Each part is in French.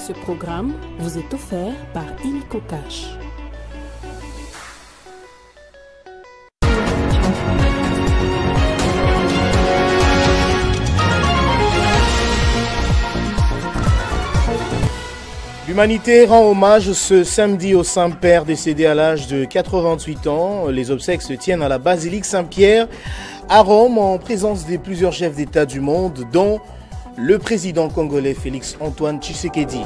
Ce programme vous est offert par Illico Cash. L'humanité rend hommage ce samedi au Saint-Père décédé à l'âge de 88 ans. Les obsèques se tiennent à la basilique Saint-Pierre à Rome en présence des plusieurs chefs d'État du monde, dont le président congolais Félix-Antoine Tshisekedi.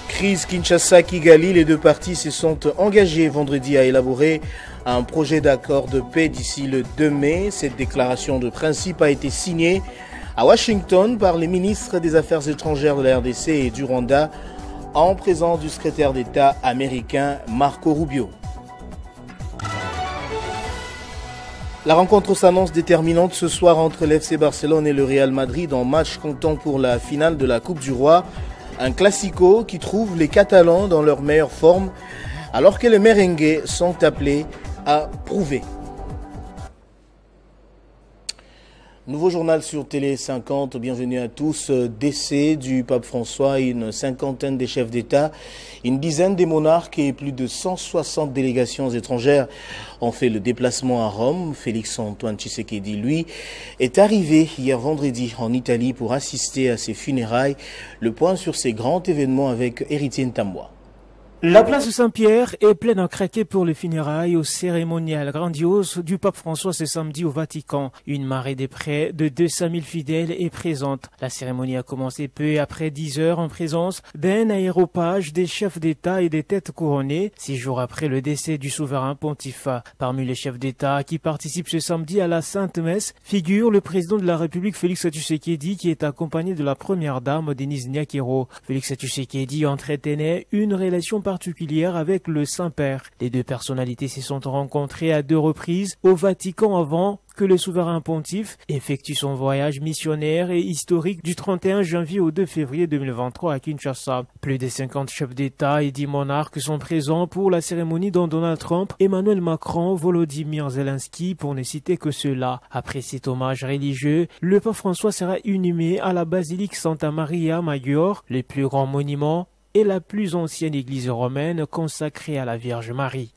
Crise Kinshasa-Kigali, les deux parties se sont engagées vendredi à élaborer un projet d'accord de paix d'ici le 2 mai. Cette déclaration de principe a été signée à Washington par les ministres des Affaires étrangères de la RDC et du Rwanda en présence du secrétaire d'État américain Marco Rubio. La rencontre s'annonce déterminante ce soir entre l'FC Barcelone et le Real Madrid en match comptant pour la finale de la Coupe du Roi. Un classico qui trouve les Catalans dans leur meilleure forme alors que les merengues sont appelés à prouver. Nouveau journal sur Télé 50, bienvenue à tous. Décès du pape François, une cinquantaine des chefs d'État, une dizaine des monarques et plus de 160 délégations étrangères ont fait le déplacement à Rome. Félix-Antoine Tshisekedi, lui, est arrivé hier vendredi en Italie pour assister à ses funérailles. Le point sur ces grands événements avec Héritier Ntamboa. La place de Saint-Pierre est pleine à craquer pour les funérailles au cérémonial grandiose du pape François ce samedi au Vatican. Une marée de près de 200 000 fidèles est présente. La cérémonie a commencé peu après 10 heures en présence d'un aéropage des chefs d'État et des têtes couronnées, 6 jours après le décès du souverain pontife. Parmi les chefs d'État qui participent ce samedi à la Sainte Messe figure le président de la République Félix Tshisekedi qui est accompagné de la première dame Denise Nyakiro. Félix Tshisekedi entretenait une relation particulière avec le Saint-Père. Les deux personnalités se sont rencontrées à 2 reprises au Vatican avant que le souverain pontife effectue son voyage missionnaire et historique du 31 janvier au 2 février 2023 à Kinshasa. Plus de 50 chefs d'État et 10 monarques sont présents pour la cérémonie dont Donald Trump, Emmanuel Macron, Volodymyr Zelensky pour ne citer que ceux-là. Après cet hommage religieux, le pape François sera inhumé à la basilique Santa Maria Maggiore, le plus grand monument et la plus ancienne église romaine consacrée à la Vierge Marie.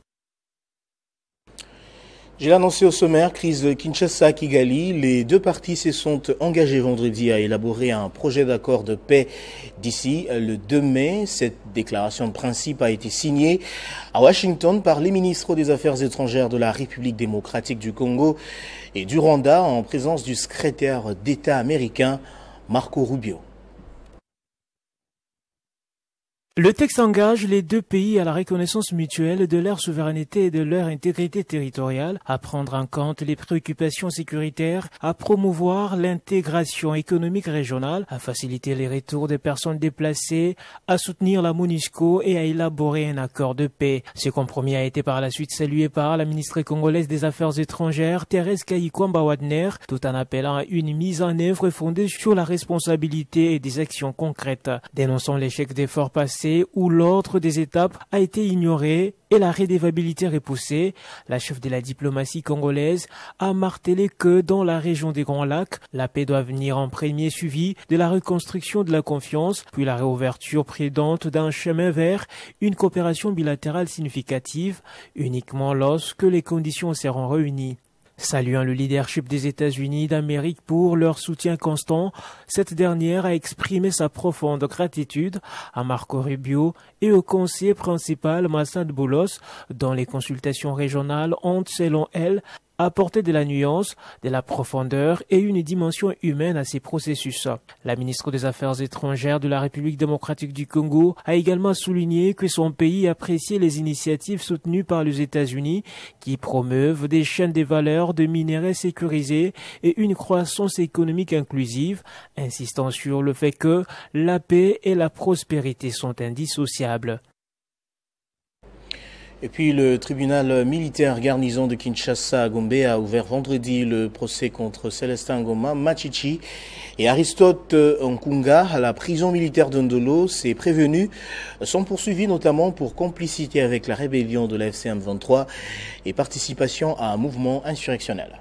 J'ai annoncé au sommaire, crise Kinshasa-Kigali. Les deux parties se sont engagées vendredi à élaborer un projet d'accord de paix d'ici le 2 mai. Cette déclaration de principe a été signée à Washington par les ministres des Affaires étrangères de la République démocratique du Congo et du Rwanda en présence du secrétaire d'État américain Marco Rubio. Le texte engage les deux pays à la reconnaissance mutuelle de leur souveraineté et de leur intégrité territoriale, à prendre en compte les préoccupations sécuritaires, à promouvoir l'intégration économique régionale, à faciliter les retours des personnes déplacées, à soutenir la MONUSCO et à élaborer un accord de paix. Ce compromis a été par la suite salué par la ministre congolaise des Affaires étrangères, Thérèse Kayikwamba-Wadner, tout en appelant à une mise en œuvre fondée sur la responsabilité et des actions concrètes. Dénonçant l'échec d'efforts passés où l'ordre des étapes a été ignoré et la redevabilité repoussée, la chef de la diplomatie congolaise a martelé que dans la région des Grands Lacs, la paix doit venir en premier suivi de la reconstruction de la confiance, puis la réouverture prudente d'un chemin vers une coopération bilatérale significative, uniquement lorsque les conditions seront réunies. Saluant le leadership des États-Unis d'Amérique pour leur soutien constant, cette dernière a exprimé sa profonde gratitude à Marco Rubio et au conseiller principal Massad Boulos, dont les consultations régionales ont, selon elle, apporter de la nuance, de la profondeur et une dimension humaine à ces processus. La ministre des Affaires étrangères de la République démocratique du Congo a également souligné que son pays appréciait les initiatives soutenues par les États-Unis qui promeuvent des chaînes de valeur de minerais sécurisés et une croissance économique inclusive, insistant sur le fait que la paix et la prospérité sont indissociables. Et puis le tribunal militaire garnison de Kinshasa à Gombe a ouvert vendredi le procès contre Célestin Ngoma, Machichi et Aristote Nkunga à la prison militaire d'Ondolo. Ces prévenus sont poursuivis notamment pour complicité avec la rébellion de la FCM 23 et participation à un mouvement insurrectionnel.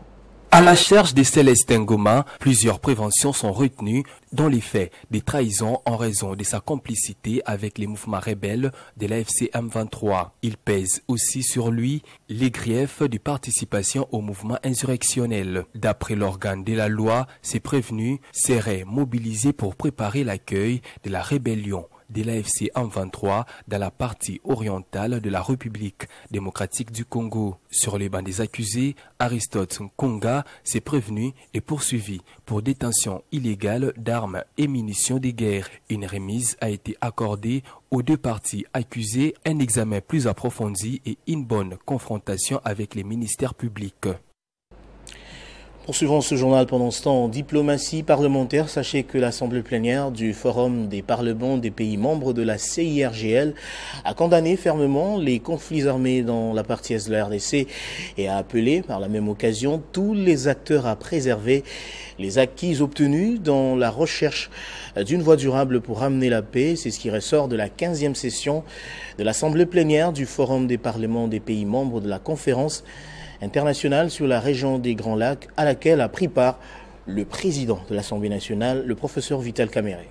À la charge de Célestin Ngoma, plusieurs préventions sont retenues dans les faits des trahisons en raison de sa complicité avec les mouvements rebelles de l'AFC M23. Il pèse aussi sur lui les griefs de participation au mouvement insurrectionnel. D'après l'organe de la loi, ces prévenus seraient mobilisés pour préparer l'accueil de la rébellion de l'AFC M23 dans la partie orientale de la République démocratique du Congo. Sur les bancs des accusés, Aristote Nkonga s'est prévenu et poursuivi pour détention illégale d'armes et munitions de guerre. Une remise a été accordée aux deux parties accusées, un examen plus approfondi et une bonne confrontation avec les ministères publics. Poursuivons ce journal pendant ce temps en diplomatie parlementaire. Sachez que l'Assemblée plénière du Forum des parlements des pays membres de la CIRGL a condamné fermement les conflits armés dans la partie est de la RDC et a appelé par la même occasion tous les acteurs à préserver les acquis obtenus dans la recherche d'une voie durable pour ramener la paix. C'est ce qui ressort de la 15e session de l'Assemblée plénière du Forum des parlements des pays membres de la conférence internationale sur la région des Grands Lacs, à laquelle a pris part le président de l'Assemblée nationale, le professeur Vital Kamere.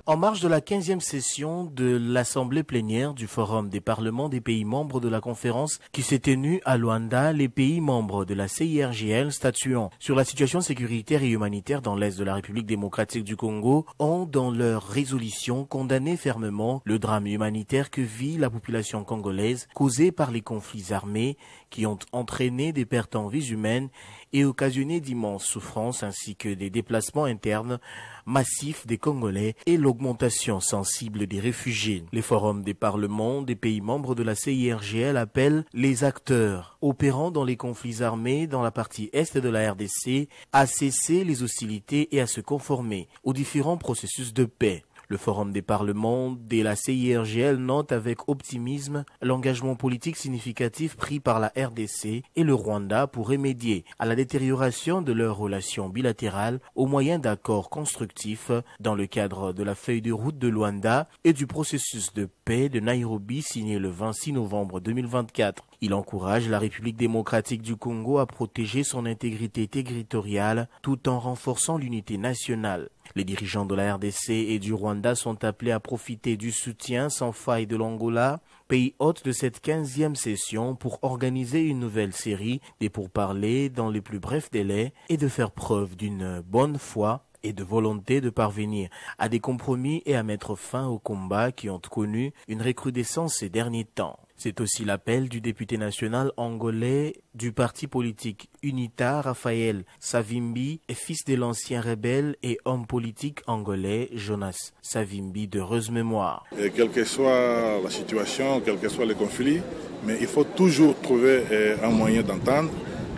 En marge de la 15e session de l'Assemblée plénière du Forum des parlements des pays membres de la conférence qui s'est tenue à Luanda, les pays membres de la CIRGL statuant sur la situation sécuritaire et humanitaire dans l'Est de la République démocratique du Congo ont dans leur résolution condamné fermement le drame humanitaire que vit la population congolaise causé par les conflits armés qui ont entraîné des pertes en vies humaines et occasionné d'immenses souffrances ainsi que des déplacements internes massifs des Congolais et l'augmentation sensible des réfugiés. Les forums des parlements des pays membres de la CIRGL appellent les acteurs opérant dans les conflits armés dans la partie est de la RDC à cesser les hostilités et à se conformer aux différents processus de paix. Le Forum des parlements de la CIRGL note avec optimisme l'engagement politique significatif pris par la RDC et le Rwanda pour remédier à la détérioration de leurs relations bilatérales au moyen d'accords constructifs dans le cadre de la feuille de route de Luanda et du processus de paix de Nairobi signé le 26 novembre 2024. Il encourage la République démocratique du Congo à protéger son intégrité territoriale tout en renforçant l'unité nationale. Les dirigeants de la RDC et du Rwanda sont appelés à profiter du soutien sans faille de l'Angola, pays hôte de cette 15e session, pour organiser une nouvelle série des pourparlers dans les plus brefs délais et de faire preuve d'une bonne foi et de volonté de parvenir à des compromis et à mettre fin aux combats qui ont connu une recrudescence ces derniers temps. C'est aussi l'appel du député national angolais du parti politique UNITA, Raphaël Savimbi, fils de l'ancien rebelle et homme politique angolais Jonas Savimbi, d'heureuse mémoire. Et quelle que soit la situation, quel que soit le conflit, mais il faut toujours trouver un moyen d'entendre,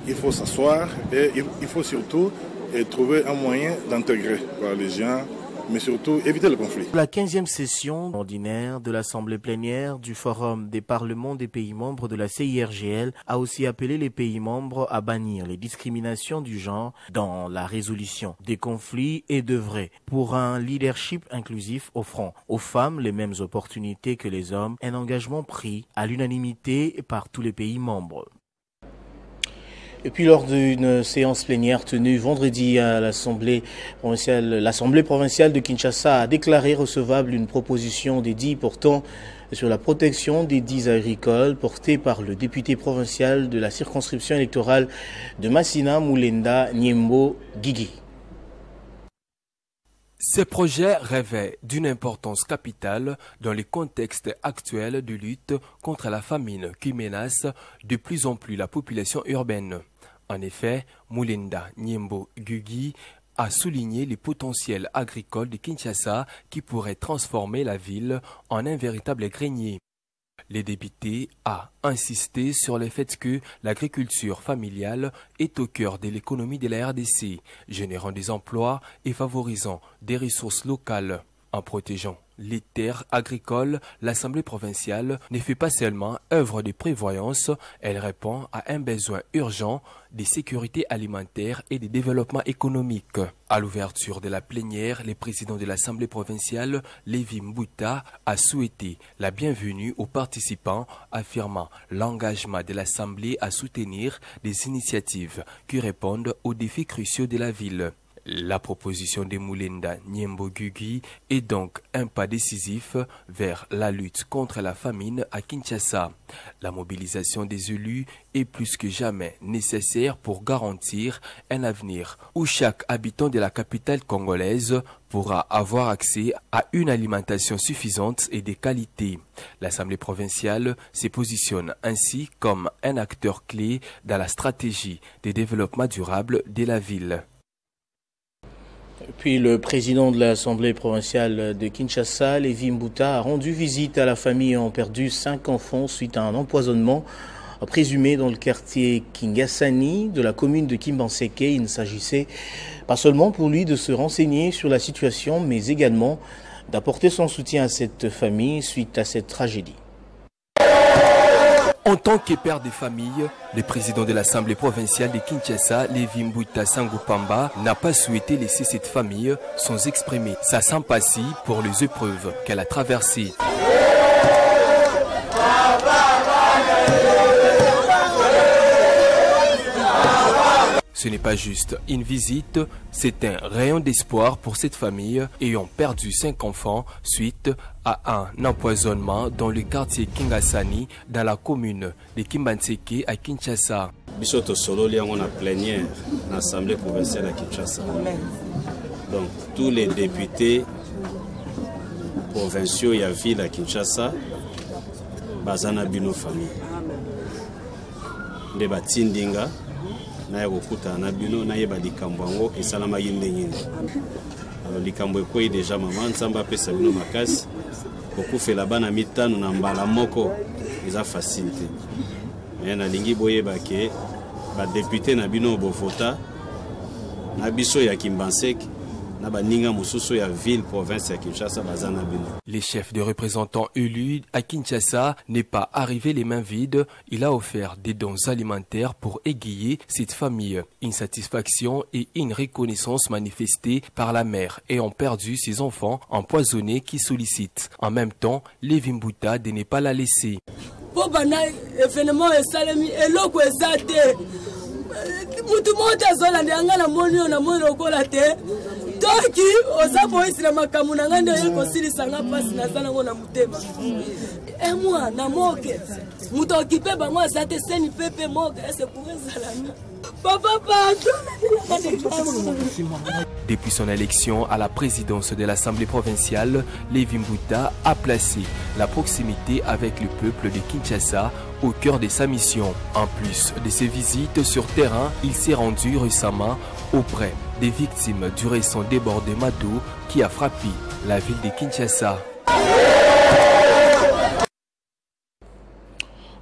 il faut s'asseoir et il faut surtout trouver un moyen d'intégrer les gens, mais surtout éviter le conflit. La 15e session ordinaire de l'Assemblée plénière du Forum des parlements des pays membres de la CIRGL a aussi appelé les pays membres à bannir les discriminations du genre dans la résolution des conflits et d'œuvrer pour un leadership inclusif offrant aux femmes les mêmes opportunités que les hommes, un engagement pris à l'unanimité par tous les pays membres. Et puis lors d'une séance plénière tenue vendredi à l'Assemblée provinciale de Kinshasa a déclaré recevable une proposition des dits portant sur la protection des dits agricoles portée par le député provincial de la circonscription électorale de Massina Mulenda Nyembo Guigui. Ces projets revêtent d'une importance capitale dans le contexte actuel de lutte contre la famine qui menace de plus en plus la population urbaine. En effet, Mulenda Nyembo Guigui a souligné les potentiels agricoles de Kinshasa qui pourraient transformer la ville en un véritable grenier. Les députés a insisté sur le fait que l'agriculture familiale est au cœur de l'économie de la RDC, générant des emplois et favorisant des ressources locales. En protégeant les terres agricoles, l'Assemblée provinciale ne fait pas seulement œuvre de prévoyance, elle répond à un besoin urgent de sécurité alimentaire et de développement économique. À l'ouverture de la plénière, le président de l'Assemblée provinciale, Lévi Mbouta, a souhaité la bienvenue aux participants, affirmant l'engagement de l'Assemblée à soutenir des initiatives qui répondent aux défis cruciaux de la ville. La proposition de Moulinda Nyembo Guigui est donc un pas décisif vers la lutte contre la famine à Kinshasa. La mobilisation des élus est plus que jamais nécessaire pour garantir un avenir où chaque habitant de la capitale congolaise pourra avoir accès à une alimentation suffisante et de qualité. L'Assemblée provinciale se positionne ainsi comme un acteur clé dans la stratégie de développement durable de la ville. Puis le président de l'Assemblée provinciale de Kinshasa, Lévi Mbouta, a rendu visite à la famille ayant perdu 5 enfants suite à un empoisonnement présumé dans le quartier Kingasani de la commune de Kimbanseke. Il ne s'agissait pas seulement pour lui de se renseigner sur la situation, mais également d'apporter son soutien à cette famille suite à cette tragédie. En tant que père de famille, le président de l'Assemblée provinciale de Kinshasa, Lévi Mbouta Sangupamba, n'a pas souhaité laisser cette famille sans exprimer sa sympathie pour les épreuves qu'elle a traversées. Ce n'est pas juste une visite, c'est un rayon d'espoir pour cette famille ayant perdu 5 enfants suite à un empoisonnement dans le quartier Kingasani dans la commune de Kimbanseke à Kinshasa. Bisoto Sololi on a plénière dans l'Assemblée provinciale à Kinshasa. Donc tous les députés provinciaux et à ville à Kinshasa, bazana bino famille. De batindinga na yakokuta na bino na yeba likambo yango esalama yinde nyingi. Alors likambo ekoyi déjà maman nzamba pesa bino makasi kokufela bana mitano na mbala moko eza facilité. Mais na lingi boyeba ke ba député na bino bovota na biso ya Kimbanseke na baninga mususu ya ville province ya Kinshasa bazana bino. Les chefs de représentants élus à Kinshasa n'est pas arrivé les mains vides. Il a offert des dons alimentaires pour égayer cette famille. Une satisfaction et une reconnaissance manifestée par la mère ayant perdu ses enfants empoisonnés qui sollicitent. En même temps, Lévi Mbouta de ne pas la laisser. Toki osapo isila makamuna ngande yeko silisa nga pasi na zana ngona muteba. Moi na moke. Muto okipe ba moi sate seni pepe moke ese kuweza la. Depuis son élection à la présidence de l'Assemblée provinciale, Lévi Mbouta a placé la proximité avec le peuple de Kinshasa au cœur de sa mission. En plus de ses visites sur terrain, il s'est rendu récemment auprès des victimes du récent débordement d'eau qui a frappé la ville de Kinshasa.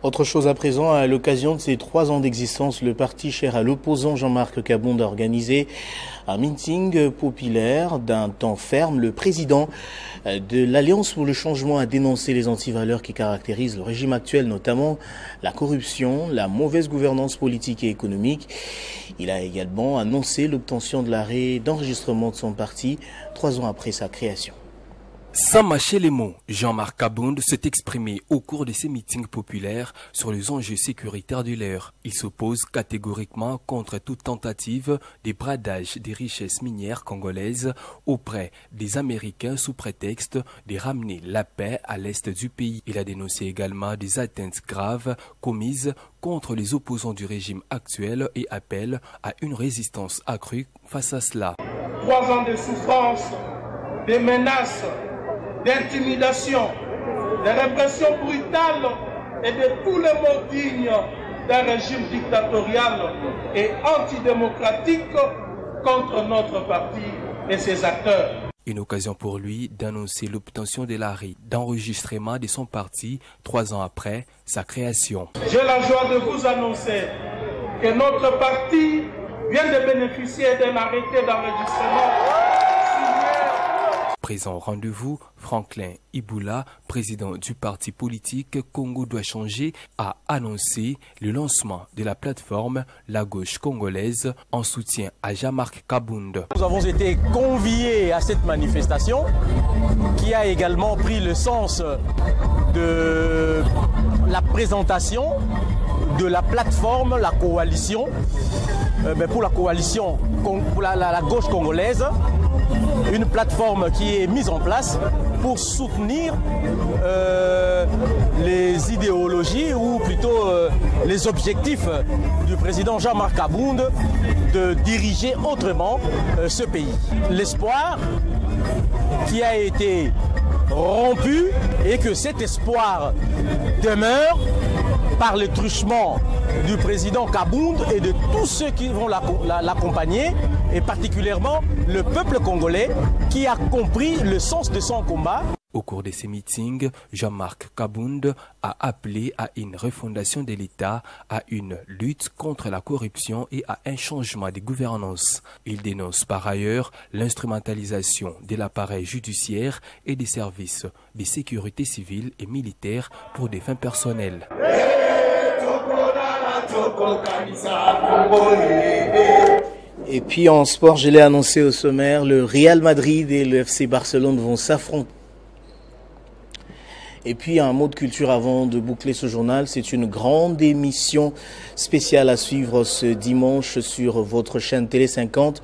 Autre chose à présent, à l'occasion de ses 3 ans d'existence, le parti cher à l'opposant Jean-Marc Kabonde a organisé un meeting populaire d'un temps ferme. Le président de l'Alliance pour le changement a dénoncé les antivaleurs qui caractérisent le régime actuel, notamment la corruption, la mauvaise gouvernance politique et économique. Il a également annoncé l'obtention de l'arrêt d'enregistrement de son parti 3 ans après sa création. Sans mâcher les mots, Jean-Marc Kabonde s'est exprimé au cours de ces meetings populaires sur les enjeux sécuritaires de l'heure. Il s'oppose catégoriquement contre toute tentative de bradage des richesses minières congolaises auprès des Américains sous prétexte de ramener la paix à l'est du pays. Il a dénoncé également des atteintes graves commises contre les opposants du régime actuel et appelle à une résistance accrue face à cela. 3 ans de souffrance, des menaces, d'intimidation, de répression brutale et de tous les mots dignes d'un régime dictatorial et antidémocratique contre notre parti et ses acteurs. Une occasion pour lui d'annoncer l'obtention de l'arrêt d'enregistrement de son parti 3 ans après sa création. J'ai la joie de vous annoncer que notre parti vient de bénéficier d'un arrêté d'enregistrement. Présent au rendez-vous, Franklin Iboula, président du parti politique Congo doit changer, a annoncé le lancement de la plateforme La Gauche Congolaise en soutien à Jean-Marc Kabound. Nous avons été conviés à cette manifestation qui a également pris le sens de la présentation de la plateforme, la coalition, pour la coalition, pour la gauche congolaise, une plateforme qui est mise en place pour soutenir les idéologies ou plutôt les objectifs du président Jean-Marc Kabound de diriger autrement ce pays. L'espoir qui a été rompu et que cet espoir demeure par le truchement du président Kabound et de tous ceux qui vont l'accompagner, et particulièrement le peuple congolais qui a compris le sens de son combat. Au cours de ces meetings, Jean-Marc Kabound a appelé à une refondation de l'État, à une lutte contre la corruption et à un changement de gouvernance. Il dénonce par ailleurs l'instrumentalisation de l'appareil judiciaire et des services de sécurité civile et militaire pour des fins personnelles. Et puis en sport, je l'ai annoncé au sommaire, le Real Madrid et le FC Barcelone vont s'affronter. Et puis un mot de culture avant de boucler ce journal, c'est une grande émission spéciale à suivre ce dimanche sur votre chaîne Télé 50.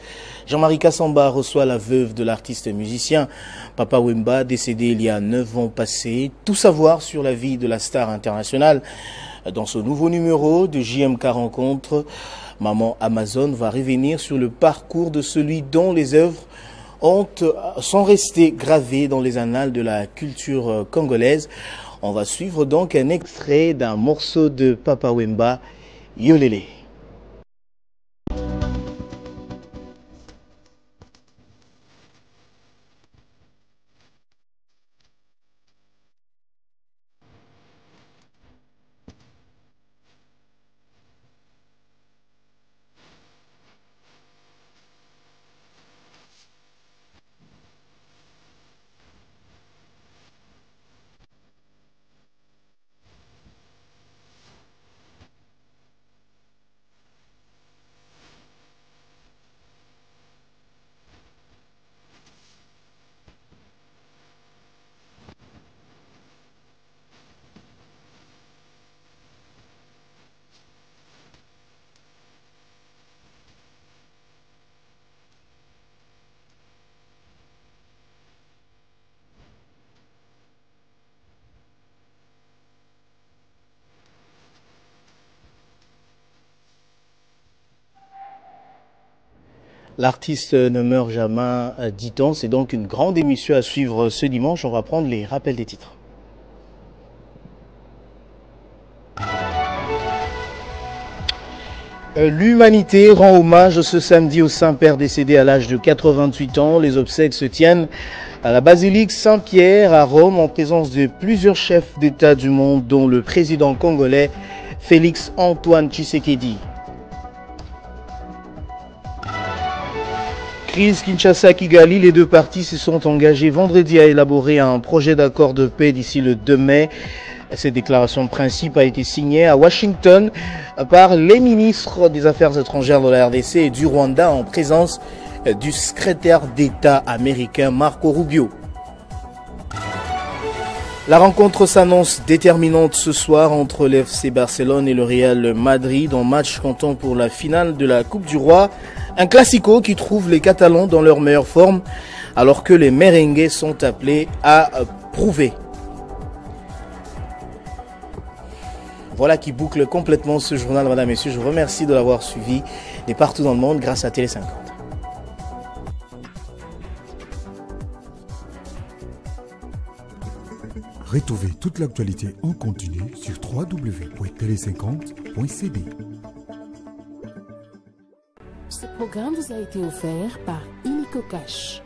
Jean-Marie Kassamba reçoit la veuve de l'artiste musicien Papa Wemba, décédé il y a 9 ans passés. Tout savoir sur la vie de la star internationale. Dans ce nouveau numéro de JMK Rencontre, Maman Amazon va revenir sur le parcours de celui dont les œuvres sont restés gravés dans les annales de la culture congolaise. On va suivre donc un extrait d'un morceau de Papa Wemba, Yolele. L'artiste ne meurt jamais, dit-on. C'est donc une grande émission à suivre ce dimanche. On va prendre les rappels des titres. L'humanité rend hommage ce samedi au Saint-Père décédé à l'âge de 88 ans. Les obsèques se tiennent à la basilique Saint-Pierre à Rome en présence de plusieurs chefs d'État du monde, dont le président congolais Félix Antoine Tshisekedi. Crise Kinshasa-Kigali, les deux parties se sont engagées vendredi à élaborer un projet d'accord de paix d'ici le 2 mai. Cette déclaration de principe a été signée à Washington par les ministres des Affaires étrangères de la RDC et du Rwanda en présence du secrétaire d'État américain Marco Rubio. La rencontre s'annonce déterminante ce soir entre l'FC Barcelone et le Real Madrid en match comptant pour la finale de la Coupe du Roi. Un classico qui trouve les Catalans dans leur meilleure forme alors que les Merengues sont appelés à prouver. Voilà qui boucle complètement ce journal, madame, messieurs. Je vous remercie de l'avoir suivi et partout dans le monde grâce à Télé 50. Retrouvez toute l'actualité en continu sur www.tele50.cd. Ce programme vous a été offert par Illico Cash.